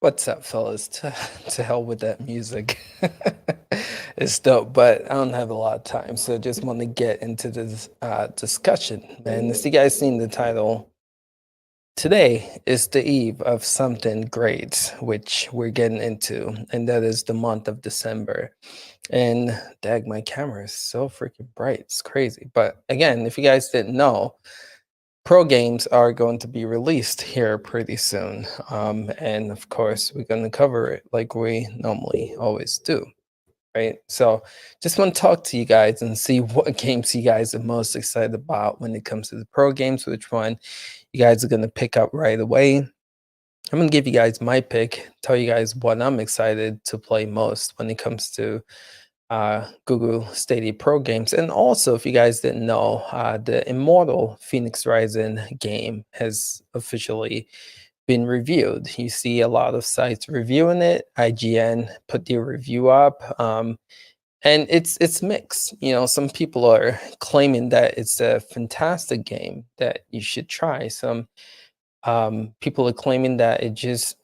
What's up, fellas? To hell with that music. It's dope, but I don't have a lot of time, so just want to get into this discussion. Man, as you guys seen the title, today is the eve of something great, which we're getting into, and that is the month of December. And dag, my camera is so freaking bright. It's crazy. But again, if you guys didn't know, Pro games are going to be released here pretty soon. And of course, we're going to cover it like we normally always do. Right. So just want to talk to you guys and see what games you guys are most excited about when it comes to the pro games, which one you guys are going to pick up right away. I'm going to give you guys my pick, tell you guys what I'm excited to play most when it comes to Google Stadia Pro Games. And also, if you guys didn't know, the Immortal Fenyx Rising game has officially been reviewed. You see a lot of sites reviewing it. IGN put their review up, and it's mixed. You know, some people are claiming that it's a fantastic game that you should try. Some people are claiming that it just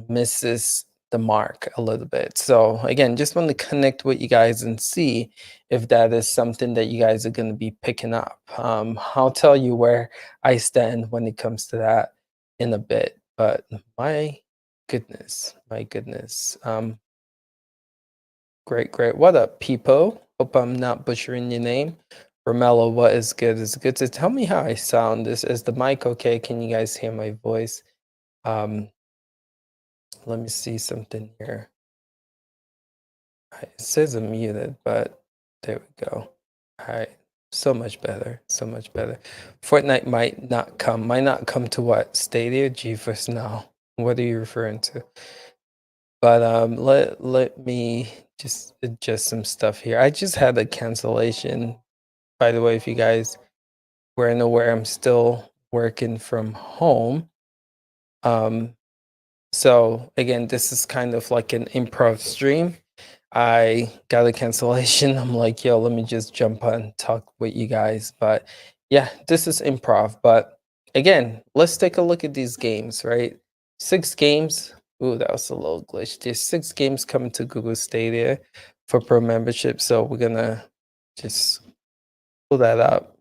misses the mark a little bit. So again, just want to connect with you guys and see if that is something that you guys are going to be picking up. I'll tell you where I stand when it comes to that in a bit. But my goodness. Great. What up, Peepo? Hope I'm not butchering your name. Romello, what is good? Is good to tell me how I sound. Is the mic okay? Can you guys hear my voice? Let me see something here. It says I'm muted, but there we go. All right, so much better. Fortnite might not come to what? Stadia? GeForce Now. What are you referring to? But let me just adjust some stuff here. I just had a cancellation. By the way, if you guys weren't aware, I'm still working from home. So again, this is kind of like an improv stream. I got a cancellation. I'm like, yo, let me just jump on, talk with you guys. But yeah, this is improv. But again, let's take a look at these games, right? 6 games. Ooh, that was a little glitch. There's 6 games coming to Google Stadia for pro membership. So we're gonna just pull that up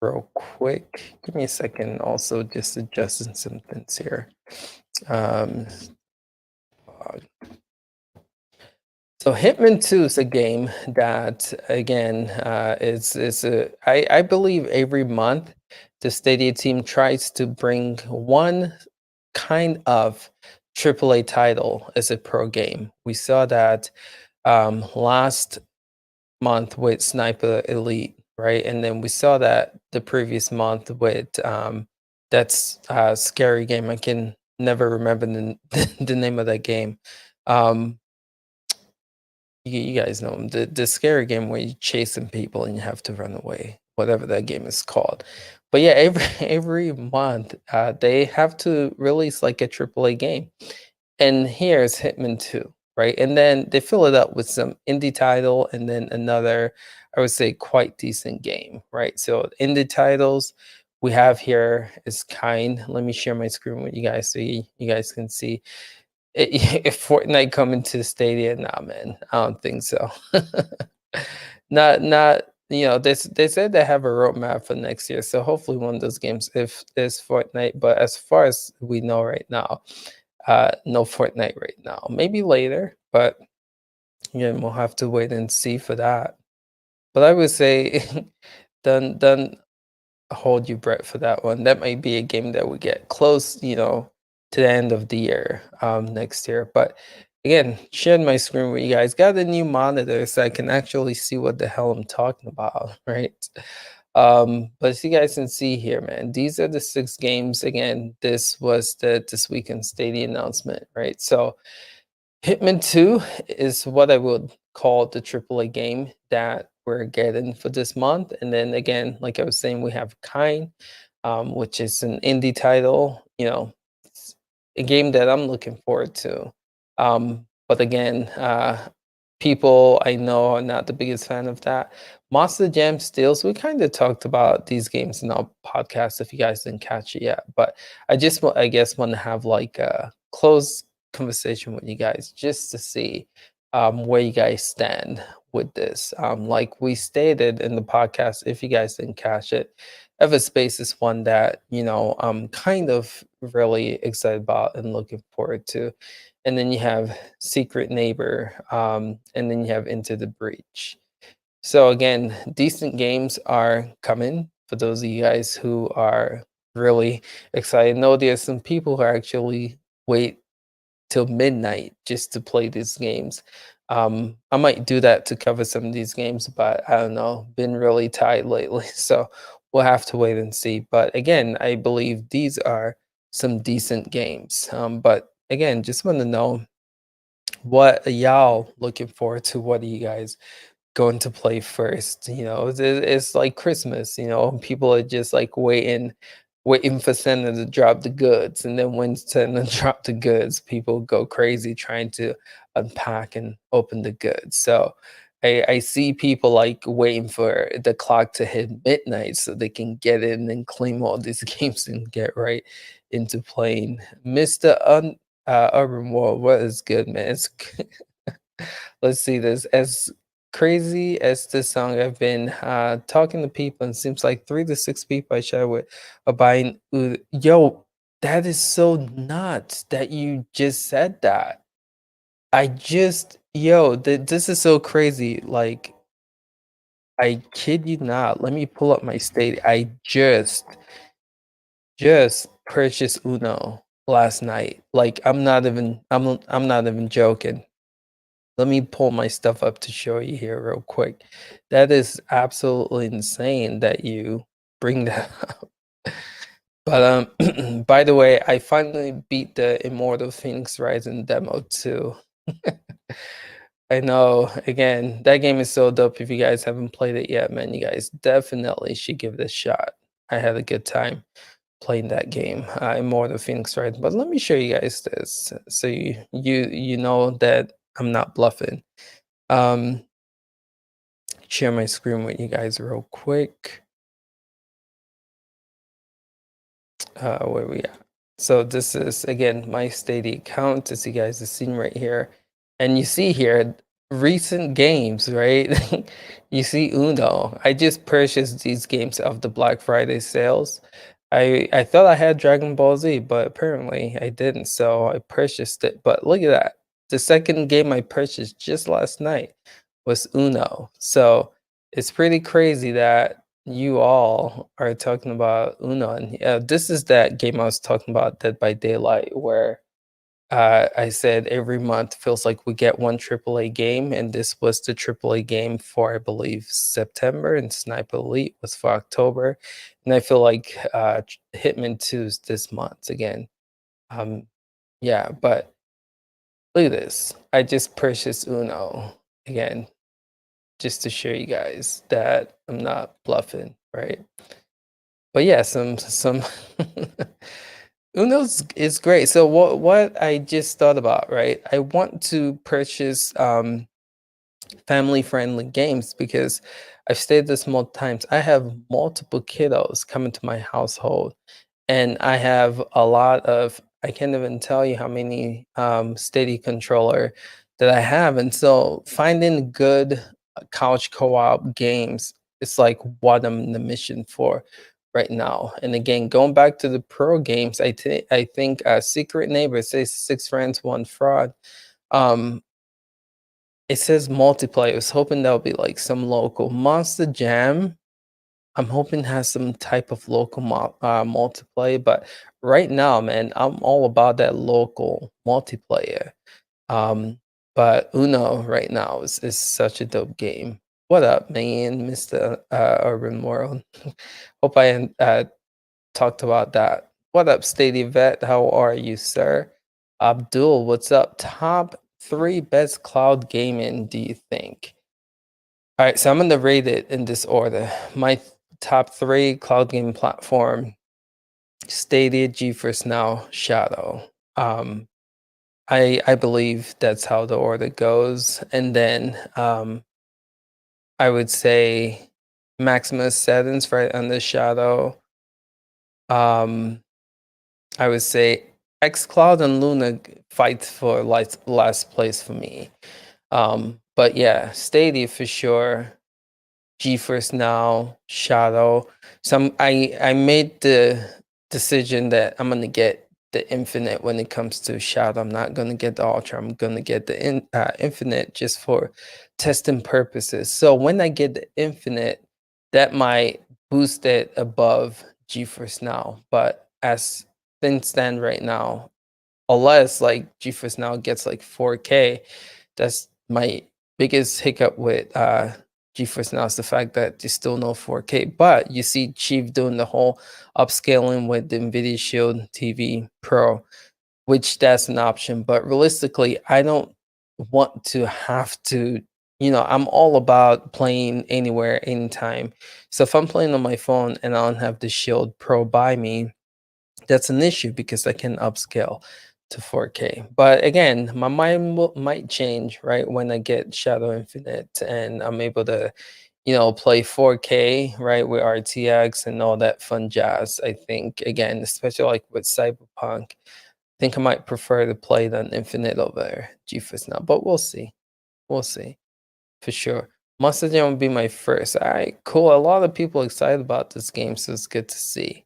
real quick. Give me a second. Also, just adjusting some things here. So Hitman 2 is a game that, again, I believe every month the Stadia team tries to bring one kind of AAA title as a pro game. We saw that last month with Sniper Elite, right? And then we saw that the previous month with that's a scary game. I can never remember the name of that game. You guys know them. The scary game where you're chasing people and you have to run away, whatever that game is called. But yeah, every month they have to release like a AAA game. And here's Hitman 2, right? And then they fill it up with some indie title and then another, I would say, quite decent game, right? So indie titles we have here is kind. Let me share my screen with you guys so you guys can see. If Fortnite coming to Stadia, nah, man, I don't think so. Not you know, they said they have a roadmap for next year, so hopefully one of those games if is Fortnite. But as far as we know right now, no Fortnite right now. Maybe later, but again, we'll have to wait and see for that. But I would say don't hold your breath for that one. That might be a game that we get close, to the end of the year, next year. But again, sharing my screen with you guys. Got a new monitor so I can actually see what the hell I'm talking about, right? But as you guys can see here, man, these are the 6 games. Again, this was the this weekend Stadia announcement, right? So Hitman 2 is what I would call the AAA game that we're getting for this month. And then again, like I was saying, we have Kine, which is an indie title, it's a game that I'm looking forward to. But again, people I know are not the biggest fan of that. Monster Jam Steals, we kind of talked about these games in our podcast if you guys didn't catch it yet. But I guess, want to have like a close conversation with you guys just to see where you guys stand with this. Like we stated in the podcast, if you guys didn't catch it, Everspace is one that I'm kind of really excited about and looking forward to. And then you have Secret Neighbor, and then you have Into the Breach. So again, decent games are coming for those of you guys who are really excited. I know there's some people who are actually wait till midnight just to play these games. I might do that to cover some of these games, but I don't know. Been really tight lately, so we'll have to wait and see. But again, I believe these are some decent games. But again, just want to know what y'all looking forward to. What are you guys going to play first? It's like Christmas. People are just like waiting for Santa to drop the goods, and then when Santa drop the goods, people go crazy trying to unpack and open the goods. So I see people like waiting for the clock to hit midnight so they can get in and claim all these games and get right into playing. Mr. Urban World, what is good, man? Let's see this. As crazy as this song, I've been talking to people, and it seems like 3 to 6 people I share with are buying. Yo, that is so nuts that you just said that. This is so crazy. Like, I kid you not. Let me pull up my state. I just purchased Uno last night. Like, I'm not even joking. Let me pull my stuff up to show you here real quick. That is absolutely insane that you bring that up. But by the way, I finally beat the Immortal Phoenix Rising demo too. I know. Again, that game is so dope. If you guys haven't played it yet, man, you guys definitely should give it a shot. I had a good time playing that game, Immortal Phoenix Rising. But let me show you guys this, so you know that I'm not bluffing. Share my screen with you guys real quick. Where we at? So this is again my Stadia account, as you guys have seen right here, and you see here recent games, right? You see Uno. I just purchased these games of the Black Friday sales. I thought I had Dragon Ball Z, but apparently I didn't, so I purchased it. But look at that. The second game I purchased just last night was Uno. So it's pretty crazy that you all are talking about Uno. And this is that game I was talking about, Dead by Daylight, where I said every month feels like we get one AAA game, and this was the AAA game for, I believe, September, and Sniper Elite was for October. And I feel like Hitman 2 is this month again. Yeah, but look at this. I just purchased Uno again, just to show you guys that I'm not bluffing, right? But yeah, some Uno's is great. So what I just thought about, right? I want to purchase family friendly games because I've stated this multiple times. I have multiple kiddos coming to my household, and I have a lot of, I can't even tell you how many steady controller that I have. And so finding good couch co-op games is like what I'm in the mission for right now. And again, going back to the pro games, I think Secret Neighbor says 6 friends, 1 fraud. Um, it says multiplayer. I was hoping that would be like some local Monster Jam. I'm hoping it has some type of local multiplayer, but right now, man, I'm all about that local multiplayer. Um, but Uno right now is such a dope game. What up, man, Mr. Urban World? Hope I talked about that. What up, Stadia Vet? How are you, sir? Abdul, what's up? Top three best cloud gaming, do you think? All right, so I'm gonna rate it in this order. My top three cloud gaming platform: Stadia, GeForce Now, Shadow. Um, I believe that's how the order goes, and then I would say Maximus settings right under Shadow. Um, I would say xCloud and Luna fight for last place for me. But yeah, Stadia for sure. GeForce Now, Shadow. I made the decision that I'm gonna get the Infinite when it comes to Shadow. I'm not gonna get the Ultra. I'm gonna get the Infinite just for testing purposes. So when I get the Infinite, that might boost it above GeForce Now. But as things stand right now, unless like GeForce Now gets like 4K, that's my biggest hiccup with GeForce Now is the fact that there's still no 4K. But you see Chief doing the whole upscaling with the NVIDIA Shield TV Pro, which that's an option. But realistically, I don't want to have to, I'm all about playing anywhere, anytime. So if I'm playing on my phone and I don't have the Shield Pro by me, that's an issue because I can upscale to 4K. But again, my mind might change right when I get Shadow Infinite and I'm able to, play 4K right with RTX and all that fun jazz. I think again, especially like with Cyberpunk, I think I might prefer to play than Infinite over GeForce Now. But we'll see. We'll see for sure. Monster Jam will be my first. All right, cool. A lot of people excited about this game, so it's good to see.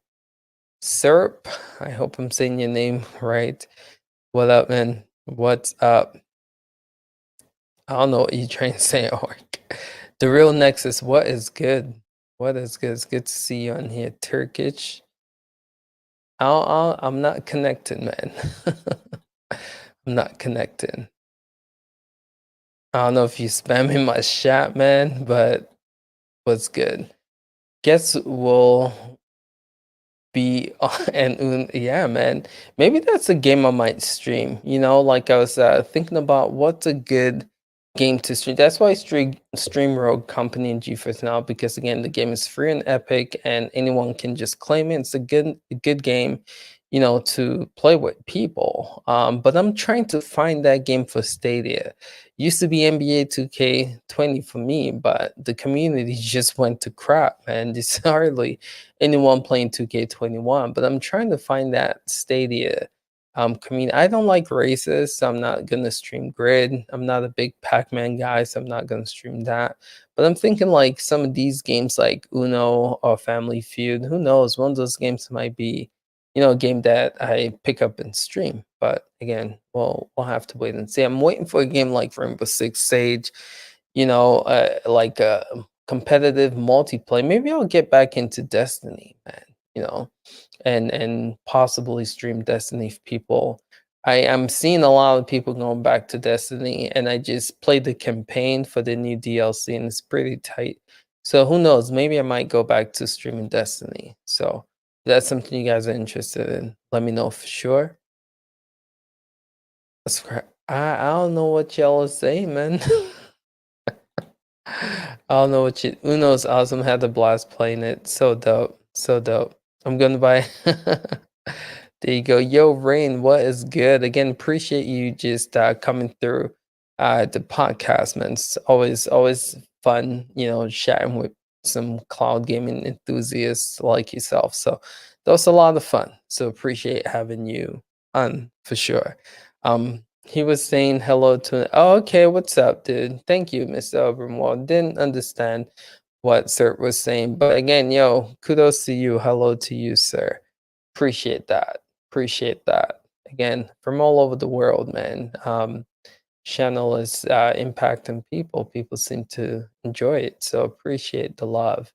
Serp, I hope I'm saying your name right. What up, man? What's up? I don't know what you're trying to say, Orc. The real Nexus, what is good? What is good? It's good to see you on here. Turkish. I'm not connected, man. I'm not connected. I don't know if you spamming my chat, man, but what's good? Guess we'll be yeah, man, maybe that's a game I might stream. Like I was thinking about what's a good game to stream. That's why I stream Rogue Company and GeForce Now, because again the game is free and epic and anyone can just claim it. It's a good game, to play with people. But I'm trying to find that game for Stadia. Used to be NBA 2K20 for me, but the community just went to crap, man. It's hardly anyone playing 2K21, but I'm trying to find that Stadia community. I don't like races, so I'm not gonna stream Grid. I'm not a big Pac-Man guy, so I'm not gonna stream that. But I'm thinking like some of these games like Uno or Family Feud, who knows? One of those games might be, a game that I pick up and stream. But again, we'll have to wait and see. I'm waiting for a game like Rainbow Six Siege, like a competitive multiplayer. Maybe I'll get back into Destiny, man. And possibly stream Destiny for people. I am seeing a lot of people going back to Destiny, and I just played the campaign for the new DLC, and it's pretty tight. So who knows? Maybe I might go back to streaming Destiny. So if that's something you guys are interested in, let me know for sure. I don't know what y'all are saying, man. I don't know what you. Uno's awesome. Had a blast playing it. So dope. So dope. I'm gonna buy. There you go. Yo, Rain, what is good? Again, appreciate you just coming through the podcast, man. It's always fun, chatting with some cloud gaming enthusiasts like yourself. So that was a lot of fun. So appreciate having you on for sure. He was saying hello to. Oh, okay. What's up, dude? Thank you, Mr. Obermwald. Didn't understand what Sir was saying, but again, yo, kudos to you. Hello to you, sir. Appreciate that. Appreciate that. Again, from all over the world, man. channel is impacting people. People seem to enjoy it, so appreciate the love.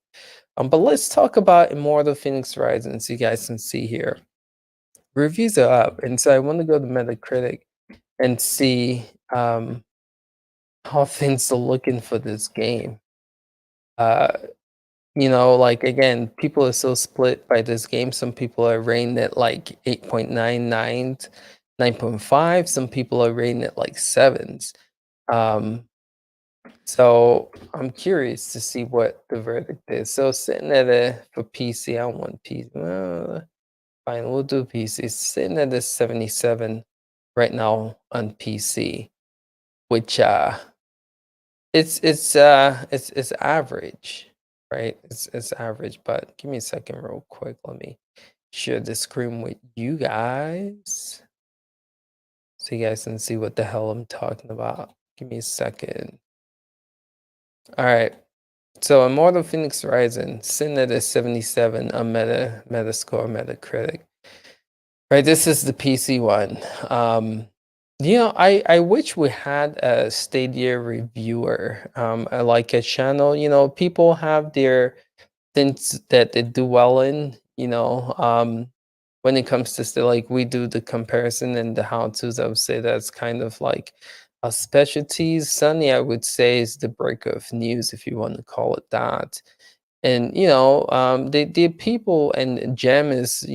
But let's talk about Immortal Phoenix Rising, so you guys can see here. Reviews are up, and so I want to go to Metacritic and see how things are looking for this game. Uh, like again, people are so split by this game. Some people are rating it like 8.99, 9.5. Some people are rating it like sevens. So I'm curious to see what the verdict is. So sitting at a for PC, I don't want PC. Fine, we'll do PC. Sitting at a 77 right now on PC, which it's average, right? It's average, but give me a second real quick. Let me share the screen with you guys so you guys can see what the hell I'm talking about. Give me a second. All right. So Immortal Phoenix Rising, sitting at a 77 on Metascore, Metacritic. Right, this is the PC one. I wish we had a Stadia reviewer, like a channel. People have their things that they do well in. When it comes to still like we do the comparison and the how-tos, I would say that's kind of like a specialties. Sunny, I would say, is the break of news, if you want to call it that. And the people and Gem is,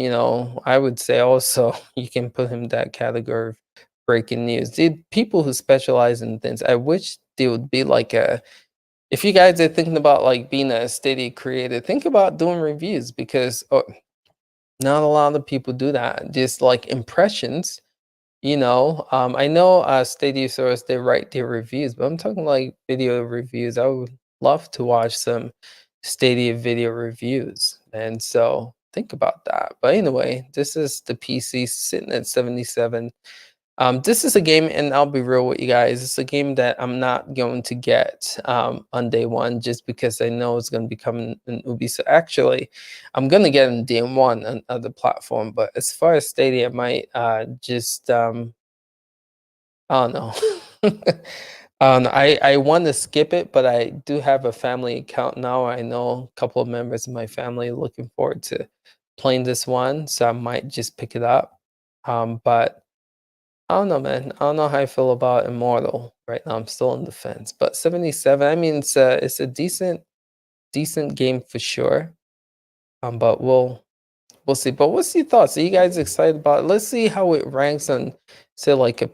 I would say also you can put him that category of breaking news. The people who specialize in things, I wish there would be like a, if you guys are thinking about like being a steady creator, think about doing reviews, because not a lot of people do that. Just like impressions. I know Stadia Source, they write their reviews, but I'm talking like video reviews. I would love to watch some Stadia video reviews. And so think about that. But anyway, this is the PC sitting at 77. This is a game, and I'll be real with you guys, it's a game that I'm not going to get on day one, just because I know it's going to be coming in Ubi. So actually, I'm going to get in day one on other platform. But as far as Stadia, I might just I don't know. I want to skip it, but I do have a family account now. I know a couple of members of my family looking forward to playing this one, so I might just pick it up. But I don't know, man. I don't know how I feel about Immortal right now. I'm still on the fence. But 77, I mean, it's a decent game for sure. But we'll see. But what's your thoughts? Are you guys excited about it? Let's see how it ranks on, say, like the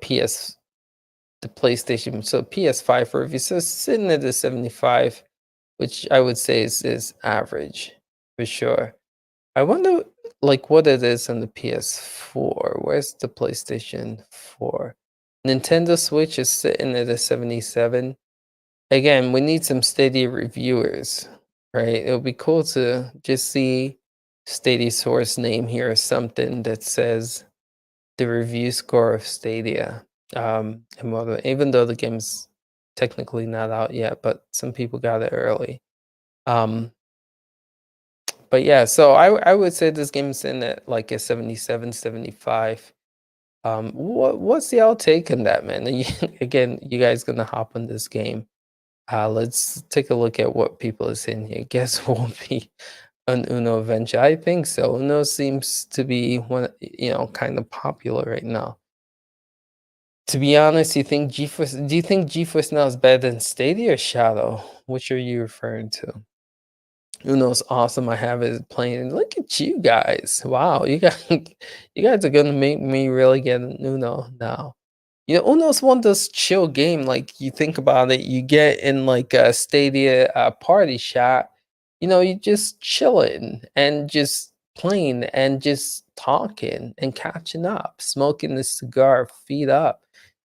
PlayStation. So PS5 review. So sitting at the 75, which I would say is average for sure. I wonder like what it is on the PS4. Where's the PlayStation 4? Nintendo Switch is sitting at a 77. Again, we need some Stadia reviewers, right? It would be cool to just see Stadia source name here or something that says the review score of Stadia. And whether, even though the game's technically not out yet, but some people got it early. But yeah, so I would say this game's in at like a 77, 75. What's the outtake in that, man? Again, you guys gonna hop on this game. Let's take a look at what people are saying here. Guess won't be an Uno adventure. I think so. Uno seems to be one, kind of popular right now. To be honest, do you think GeForce Now is better than Stadia or Shadow? Which are you referring to? Uno's awesome. I have it playing. Look at you guys. Wow, you guys are gonna make me really get an Uno now. Uno's one of those chill game. Like you think about it, you get in like a Stadia party shot. You just chilling and just playing and just talking and catching up, smoking the cigar, feet up,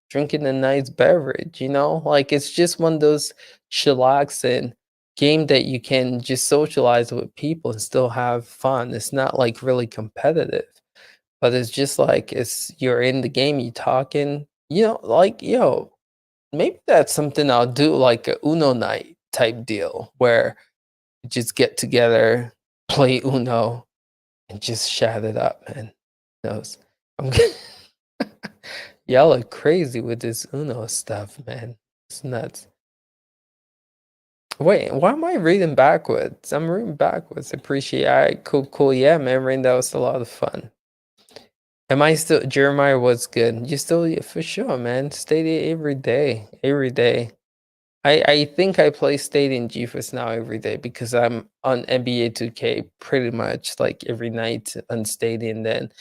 drinking a nice beverage. Like it's just one of those chillaxing game that you can just socialize with people and still have fun. It's not like really competitive, but it's just like you're in the game, you talking, like maybe that's something I'll do, like a Uno night type deal where you just get together, play Uno, and just chat it up, man. Who knows? I'm Y'all are crazy with this Uno stuff, man. It's nuts. Wait, why am I reading backwards? I'm reading backwards. Appreciate. All right, cool, cool. Yeah, man, Rain, that was a lot of fun. Am I still Jeremiah? What's good? You still, yeah, for sure, man. Stadia every day, every day. I think I play Stadia and GeForce Now every day because I'm on NBA 2K pretty much like every night on Stadia, and then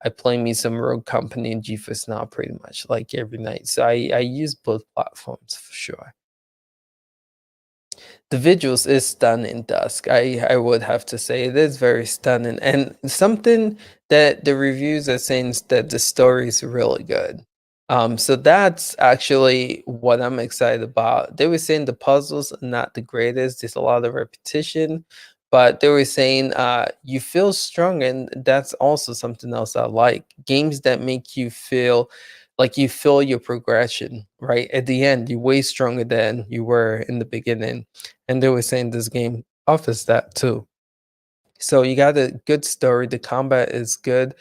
I play me some Rogue Company and GeForce Now pretty much like every night. So I use both platforms for sure. The visuals is stunning, Dusk. I would have to say it is very stunning, and something that the reviews are saying is that the story is really good. So that's actually what I'm excited about. They were saying the puzzles are not the greatest. There's a lot of repetition, but they were saying you feel strong, and that's also something else I like. Games that make you feel like you feel your progression, right? At the end, you're way stronger than you were in the beginning. And they were saying this game offers that too. So you got a good story. The combat is good,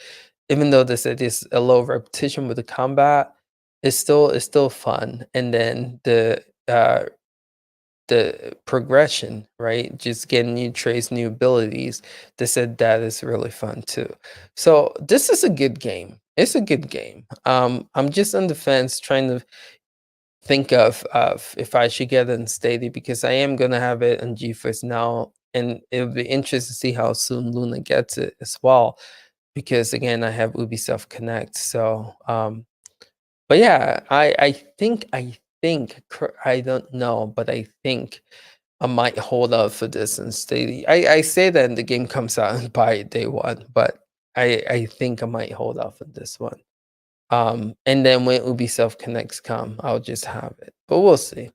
even though they said there's a low repetition with the combat. It's still fun. And then the progression, right? Just getting new traits, new abilities. They said that is really fun too. So this is a good game. It's a good game. I'm just on the fence trying to think of if I should get it in Stadia because I am gonna have it on GeForce Now, and it'll be interesting to see how soon Luna gets it as well. Because again, I have Ubisoft Connect, so but yeah, I don't know, but I think I might hold out for this in Stadia. I say that and the game comes out and buy it day one, but I think I might hold out for this one. And then when Ubisoft Connects come, I'll just have it. But we'll see.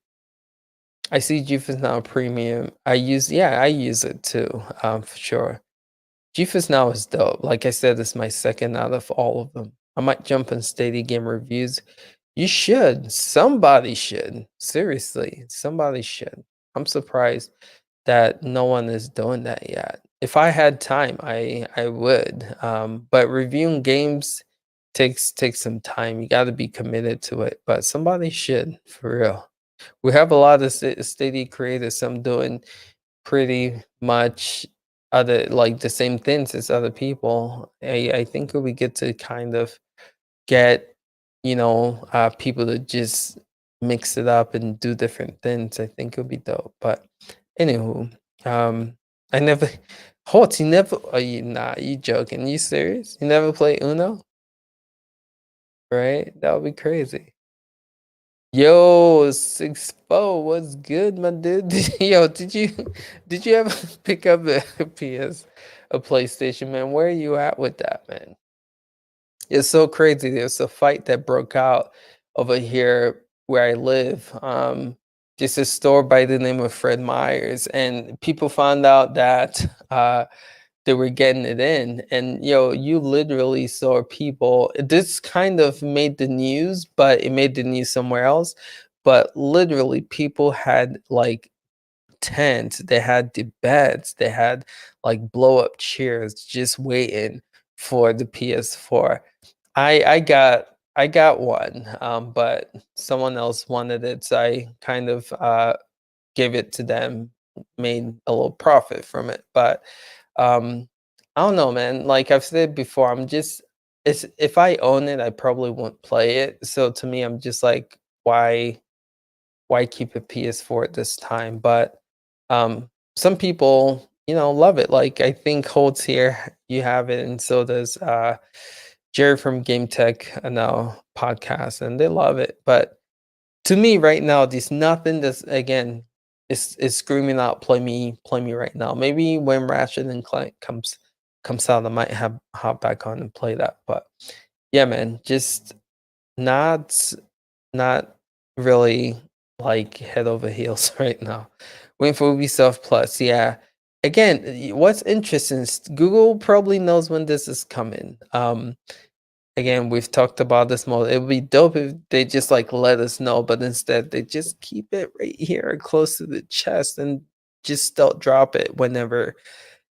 I see GeForce Now Premium. I use it too, for sure. GeForce Now is dope. Like I said, it's my second out of all of them. I might jump on Stadia Game Reviews. You should. Somebody should. Seriously, somebody should. I'm surprised that no one is doing that yet. If I had time, I would. But reviewing games takes some time. You got to be committed to it. But somebody should, for real. We have a lot of Stadia creators. Some doing pretty much other like the same things as other people. I think it would be good to kind of get people to just mix it up and do different things. I think it would be dope. But anywho, I never Holt, you never you joking. You serious? You never play Uno? Right? That would be crazy. Yo, 6-4, what's good, my dude? Yo, did you ever pick up a a PlayStation, man? Where are you at with that, man? It's so crazy. There's a fight that broke out over here where I live. Just a store by the name of Fred Meyer's, and people found out that they were getting it in, and you literally saw people. This kind of made the news, but it made the news somewhere else. But literally, people had like tents, they had the beds, they had like blow up chairs just waiting for the PS4. I got one, but someone else wanted it, so I kind of gave it to them, made a little profit from it. But um, I don't know, man. Like I've said before, it's if I own it, I probably won't play it. So to me, I'm just like, why keep a PS4 at this time? But some people, love it. Like I think Holt's here, you have it, and so does Jerry from Game Tech now podcast, and they love it. But to me, right now, there's nothing that's again is screaming out, play me right now. Maybe when Ratchet and Clank comes out, I might have hop back on and play that. But yeah, man, just not not really like head over heels right now. Waiting for Ubisoft Plus. Yeah. Again, what's interesting is Google probably knows when this is coming. Again, we've talked about this more. It would be dope if they just like let us know, but instead they just keep it right here close to the chest and just don't drop it whenever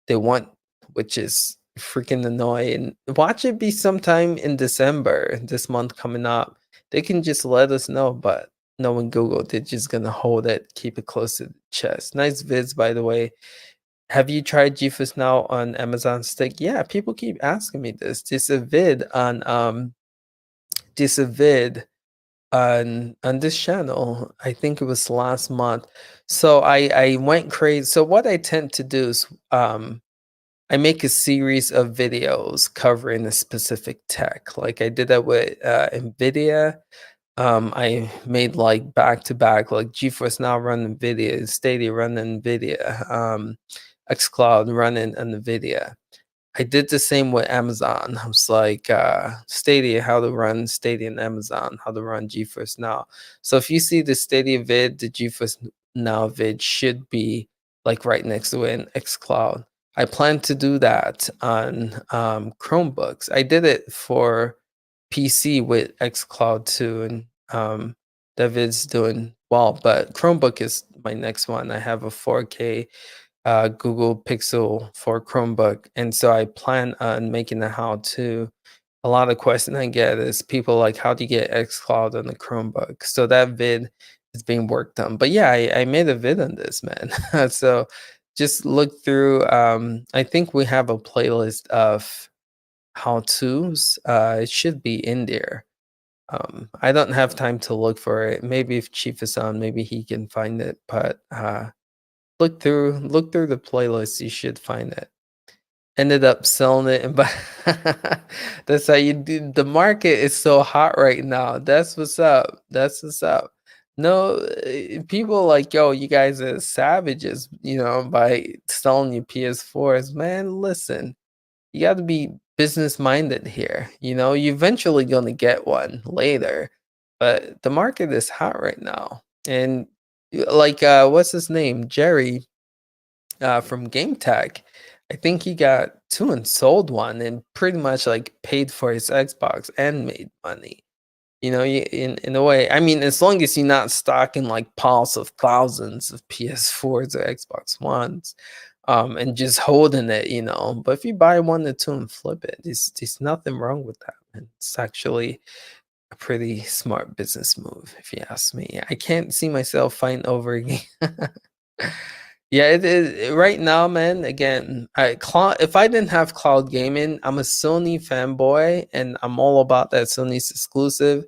they want, which is freaking annoying. Watch it be sometime in December, this month coming up. they can just let us know, but no one Google. They're just gonna hold it, keep it close to the chest. Nice vids, by the way. Have you tried GeForce Now on Amazon Stick? Yeah, people keep asking me this. There's a vid on this channel. I think it was last month. So I went crazy. So what I tend to do is I make a series of videos covering a specific tech. Like I did that with NVIDIA. I made like back to back, like GeForce Now running NVIDIA, Stadia running NVIDIA, xCloud running NVIDIA. I did the same with Amazon. I was like, Stadia, how to run Stadia and Amazon, how to run GeForce Now. So if you see the Stadia vid, the GeForce Now vid should be like right next to it in xCloud. I plan to do that on Chromebooks. I did it for PC with xCloud too, and that vid's doing well. But Chromebook is my next one. I have a 4K Google Pixel for Chromebook, and so I plan on making a how-to. A lot of questions I get is people like, how do you get xCloud on the Chromebook? So that vid is being worked on. But yeah, I made a vid on this, man. So just look through. I think we have a playlist of how-tos. It should be in there. I don't have time to look for it. Maybe if Chief is on, maybe he can find it. But look through the playlist, you should find it. Ended up selling it, and but that's how you do. The market is so hot right now. That's what's up. That's what's up. No, people like, yo, you guys are savages, by selling your PS4s. Man, listen, you got to be business minded here. You're eventually going to get one later, but the market is hot right now. And like, what's his name? Jerry from Game Tech. I think he got two and sold one and pretty much like paid for his Xbox and made money. In a way, I mean, as long as you're not stocking like piles of thousands of PS4s or Xbox Ones, and just holding it. But if you buy one or two and flip it, there's nothing wrong with that. And it's actually a pretty smart business move, if you ask me. I can't see myself fighting over again. Yeah, it is right now, man. Again, if I didn't have cloud gaming, I'm a Sony fanboy, and I'm all about that Sony's exclusive.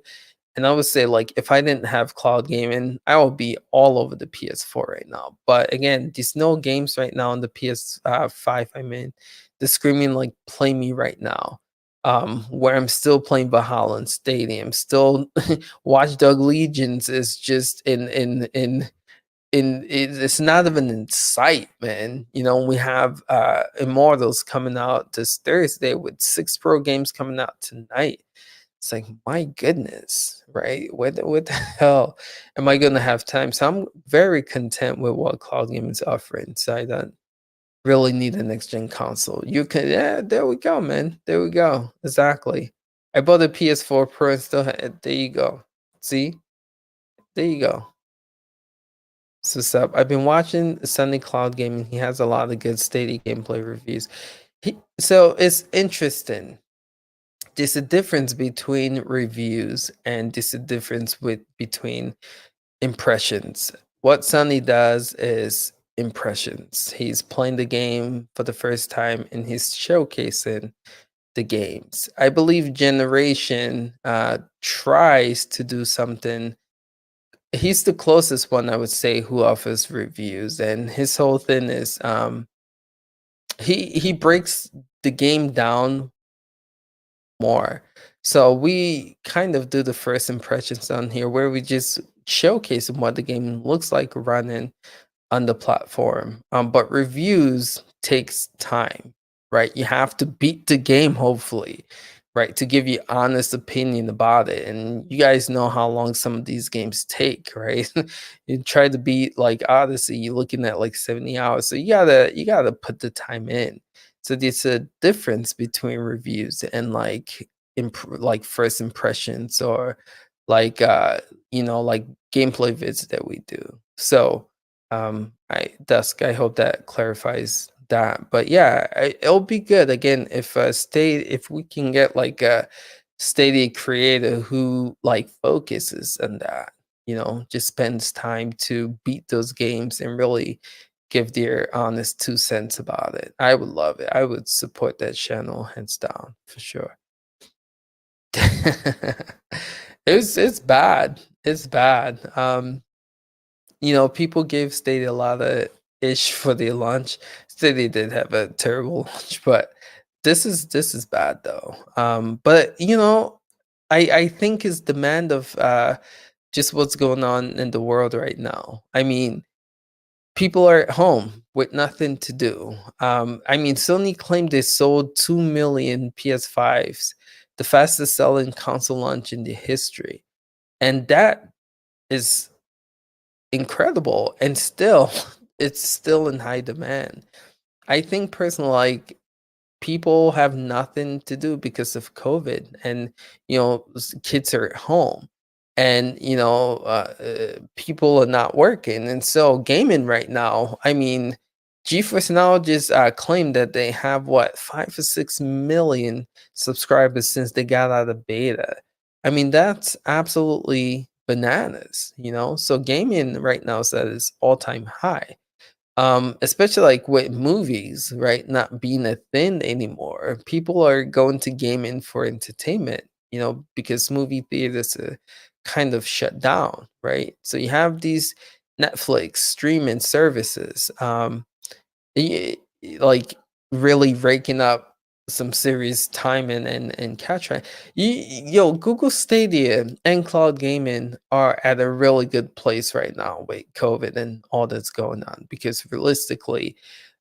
And I would say, like, if I didn't have cloud gaming, I would be all over the PS4 right now. But again, there's no games right now on the PS5. I mean, they're screaming like, "Play me right now." Where I'm still playing Valhalla and Stadium, still Watchdog Legions is just it's not even in sight, man. We have Immortals coming out this Thursday with 6 Pro games coming out tonight. It's like, my goodness, right? What the hell am I gonna have time? So I'm very content with what cloud gaming is offering. So I don't really need a next gen console. You can, yeah, there we go, man. There we go. Exactly. I bought a PS4 Pro and still had, there you go. See, there you go. So what's up? I've been watching Sunny Cloud Gaming. He has a lot of good Stadia gameplay reviews. So it's interesting. There's a difference between reviews and there's a difference between impressions. What Sunny does is impressions. He's playing the game for the first time and he's showcasing the games. I believe Generation tries to do something. He's the closest one, I would say, who offers reviews, and his whole thing is he breaks the game down more. So we kind of do the first impressions on here where we just showcase what the game looks like running on the platform. But reviews takes time, right? You have to beat the game, hopefully, right, to give you honest opinion about it. And you guys know how long some of these games take, right? You try to beat like Odyssey, you're looking at like 70 hours. So you gotta put the time in. So there's a difference between reviews and like like first impressions or like like gameplay vids that we do. So I hope that clarifies that. But yeah, it'll be good again if we can get like Stadia creator who like focuses on that, just spends time to beat those games and really give their honest 2 cents about it. I would love it. I would support that channel hands down for sure. It's bad. It's bad. People gave Stadia a lot of ish for their launch. Stadia did have a terrible launch, but this is bad though. But I think it's demand of just what's going on in the world right now. I mean, people are at home with nothing to do. I mean, Sony claimed they sold 2 million PS5s, the fastest selling console launch in the history. And that is incredible. And still, it's still in high demand. I think personally, like, people have nothing to do because of COVID, and kids are at home, and people are not working, and so gaming right now. I mean, GeForce Now just claimed that they have what 5 or 6 million subscribers since they got out of beta. I mean, that's absolutely bananas. So gaming right now is at its all-time high, especially like with movies, right, not being a thing anymore. People are going to gaming for entertainment, because movie theaters are kind of shut down, right? So you have these Netflix streaming services, like really raking up some serious time and catch right. Google Stadia and cloud gaming are at a really good place right now with COVID and all that's going on, because realistically,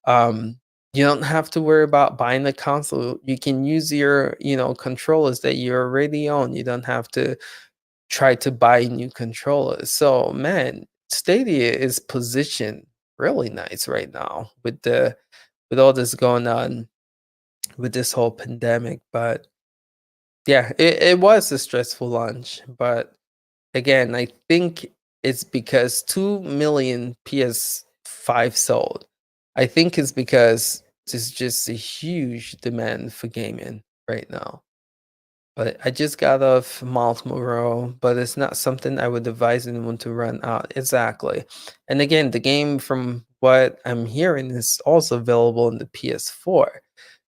um, you don't have to worry about buying a console. You can use your controllers that you already own. You don't have to try to buy new controllers. So man, Stadia is positioned really nice right now with all this going on with this whole pandemic. But yeah, it was a stressful launch. But again, I think it's because 2 million PS5 sold. I think it's because there's just a huge demand for gaming right now. But I just got off Miles Monroe, but it's not something I would advise anyone to run out. Exactly. And again, the game, from what I'm hearing, is also available in the PS4.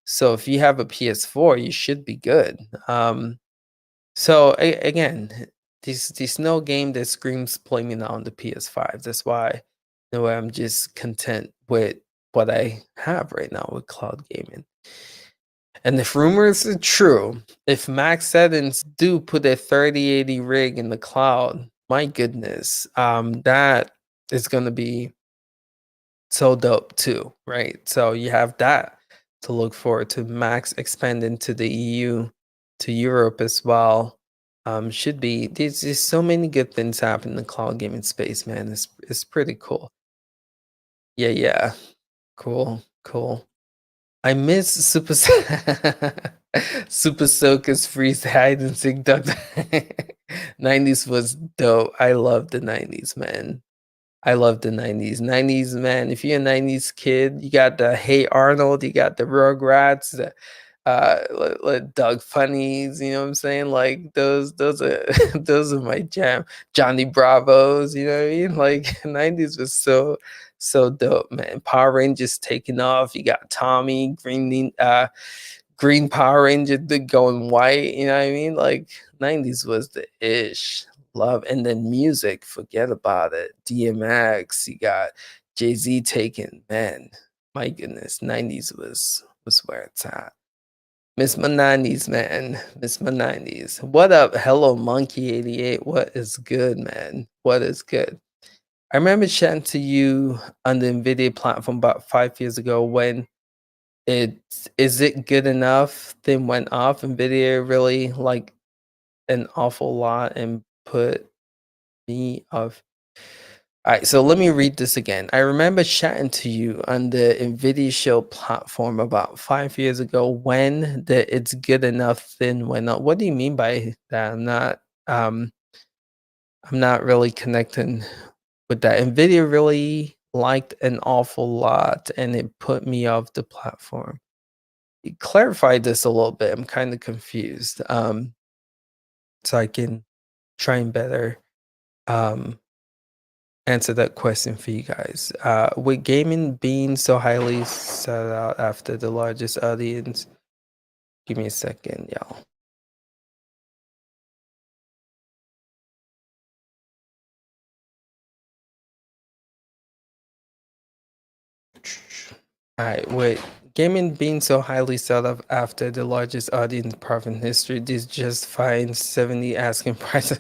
So if you have a PS4, you should be good. Again, there's no game that screams play me now on the PS5. That's why, I'm just content with what I have right now with cloud gaming. And if rumors are true, if Max settings do put a 3080 rig in the cloud, my goodness, that is going to be so dope too, right? So you have that to look forward to. Max expanding to the EU, to Europe as well. Should be there's so many good things happening in the cloud gaming space, man. It's pretty cool. Yeah, yeah, cool, cool. I miss Super Soakers Freeze Hide and Seek Duck. 90s was dope. I love the 90s, man. I love the 90s. 90s, man. If you're a 90s kid, you got the Hey Arnold, you got the Rugrats, the Doug Funnies, you know what I'm saying? Like those are those are my jam. Johnny Bravos, you know what I mean? Like 90s was so dope, man. Power Rangers taking off. You got Tommy, Green Power Ranger going white, you know what I mean? Like 90s was the ish. Love. And then music, forget about it. DMX, you got Jay-Z taking, man. My goodness, 90s was where it's at. Miss my 90s, man. Miss my 90s. What up? Hello, Monkey 88. What is good, man? What is good? I remember chatting to you on the NVIDIA platform about 5 years ago when is it good enough then went off. NVIDIA really like an awful lot and put me off. All right, so let me read this again. I remember chatting to you on the NVIDIA show platform about 5 years ago when the it's good enough thing went up. What do you mean by that? Um I'm not really connecting with that. NVIDIA really liked an awful lot and it put me off the platform. You clarified this a little bit. I'm kind of confused. so I can try and better um, answer that question for you guys. With gaming being so highly sought out after the largest audience, give me a second, y'all. All right, with gaming being so highly sought out after the largest audience part in history, this just finds 70 asking prices.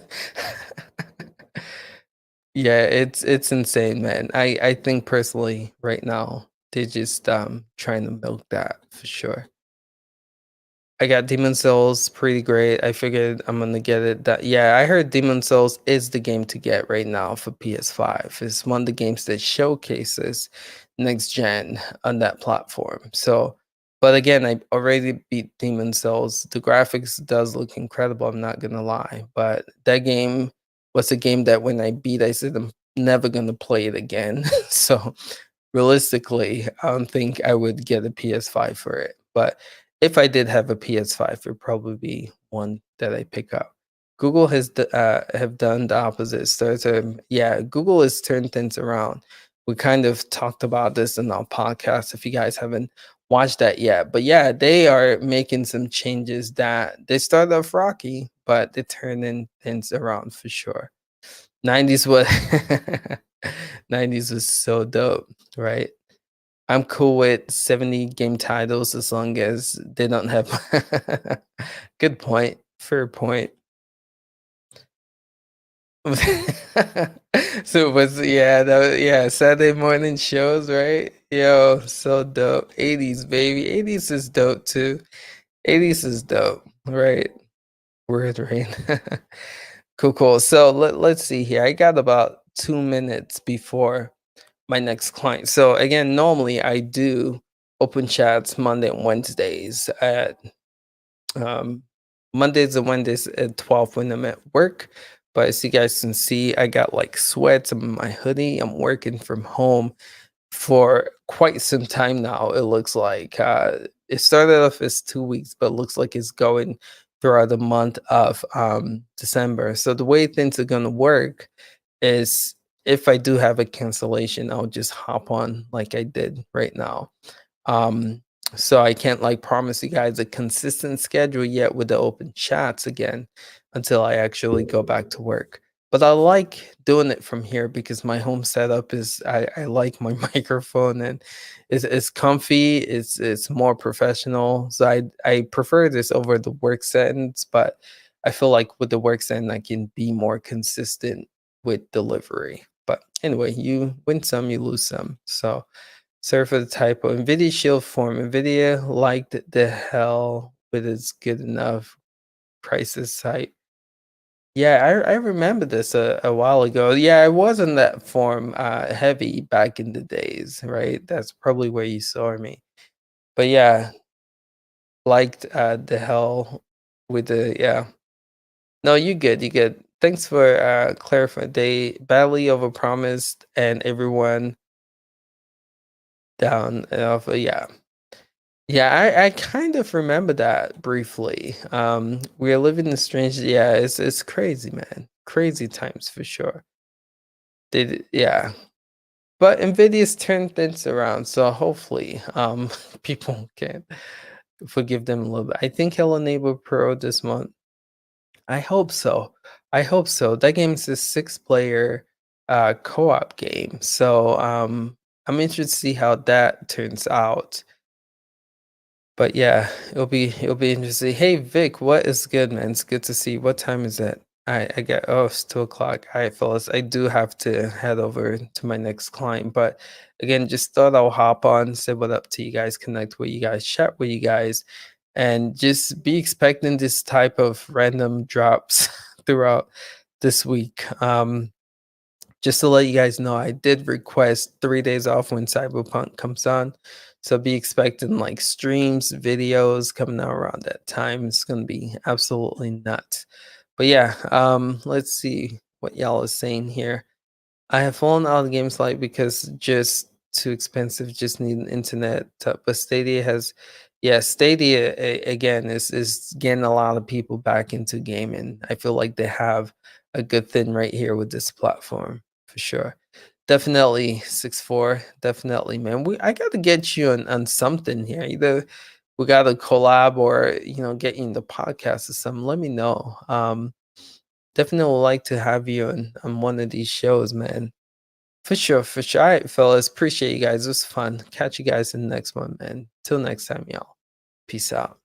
Yeah, it's insane, man. I think personally right now they're just trying to milk that for sure. I got Demon Souls, pretty great. I figured I'm gonna get it. That yeah, I heard Demon Souls is the game to get right now for PS5. It's one of the games that showcases next gen on that platform. So, but again, I already beat Demon Souls. The graphics does look incredible. I'm not gonna lie, but that game was a game that when I beat, I said I'm never gonna play it again. So realistically, I don't think I would get a PS5 for it. But if I did have a PS5, it would probably be one that I pick up. Google has have done the opposite. Yeah, Google has turned things around. We kind of talked about this in our podcast. If you guys haven't watched that yet, but yeah, they are making some changes that they started off rocky, but they're turning things around for sure. 90s was 90s was so dope, right? I'm cool with 70 game titles as long as they don't have good point. Fair point. So it was yeah, Saturday morning shows, right? Yo, so dope. 80s, baby. 80s is dope too. 80s is dope, right? Word rain. Cool, cool. So let's see here. I got about 2 minutes before my next client. So again, normally I do open chats Monday and Wednesdays at um, Mondays and Wednesdays at 12 when I'm at work. But as you guys can see, I got like sweats. I'm in my hoodie. I'm working from home for quite some time now. It looks like it started off as 2 weeks, but looks like it's going throughout the month of December. So the way things are gonna work is if I do have a cancellation, I'll just hop on like I did right now. Um, so I can't like promise you guys a consistent schedule yet with the open chats again until I actually go back to work. But I like doing it from here because my home setup is I like my microphone and it's comfy, it's more professional. So I prefer this over the work settings, but I feel like with the work setting I can be more consistent with delivery. But anyway, you win some, you lose some. So sorry for the typo. NVIDIA Shield form. NVIDIA liked the hell with its good enough prices site. Yeah, I remember this a while ago. Yeah, I was in that form heavy back in the days, right? That's probably where you saw me. But yeah, liked the hell with the yeah. No, you good, you good. Thanks for clarifying. They badly overpromised and everyone down off. Yeah. Yeah, I kind of remember that briefly. We're living in strange. Yeah, it's crazy, man. Crazy times for sure. Yeah, but Nvidia's turned things around, so hopefully, people can forgive them a little bit. I think he'll enable Pro this month. I hope so. I hope so. That game is a six-player co-op game, so I'm interested to see how that turns out. But yeah, it'll be interesting. Hey Vic, what is good, man? It's good to see you. What time is it? I get it's 2 o'clock. All right, fellas. I do have to head over to my next client. But again, just thought I'll hop on, say what up to you guys, connect with you guys, chat with you guys, and just be expecting this type of random drops throughout this week. Just to let you guys know, I did request 3 days off when Cyberpunk comes on. So be expecting like streams, videos coming out around that time. It's gonna be absolutely nuts. But yeah, let's see what y'all is saying here. I have fallen out of games like because just too expensive, just need an internet. But Stadia has, Yeah, Stadia again is getting a lot of people back into gaming. I feel like they have a good thing right here with this platform for sure. Definitely 6-4. Definitely, man. I gotta get you on something here. Either we gotta collab or get you in the podcast or something. Let me know. Definitely would like to have you on one of these shows, man. For sure, for sure. All right, fellas. Appreciate you guys. It was fun. Catch you guys in the next one, man. Till next time, y'all. Peace out.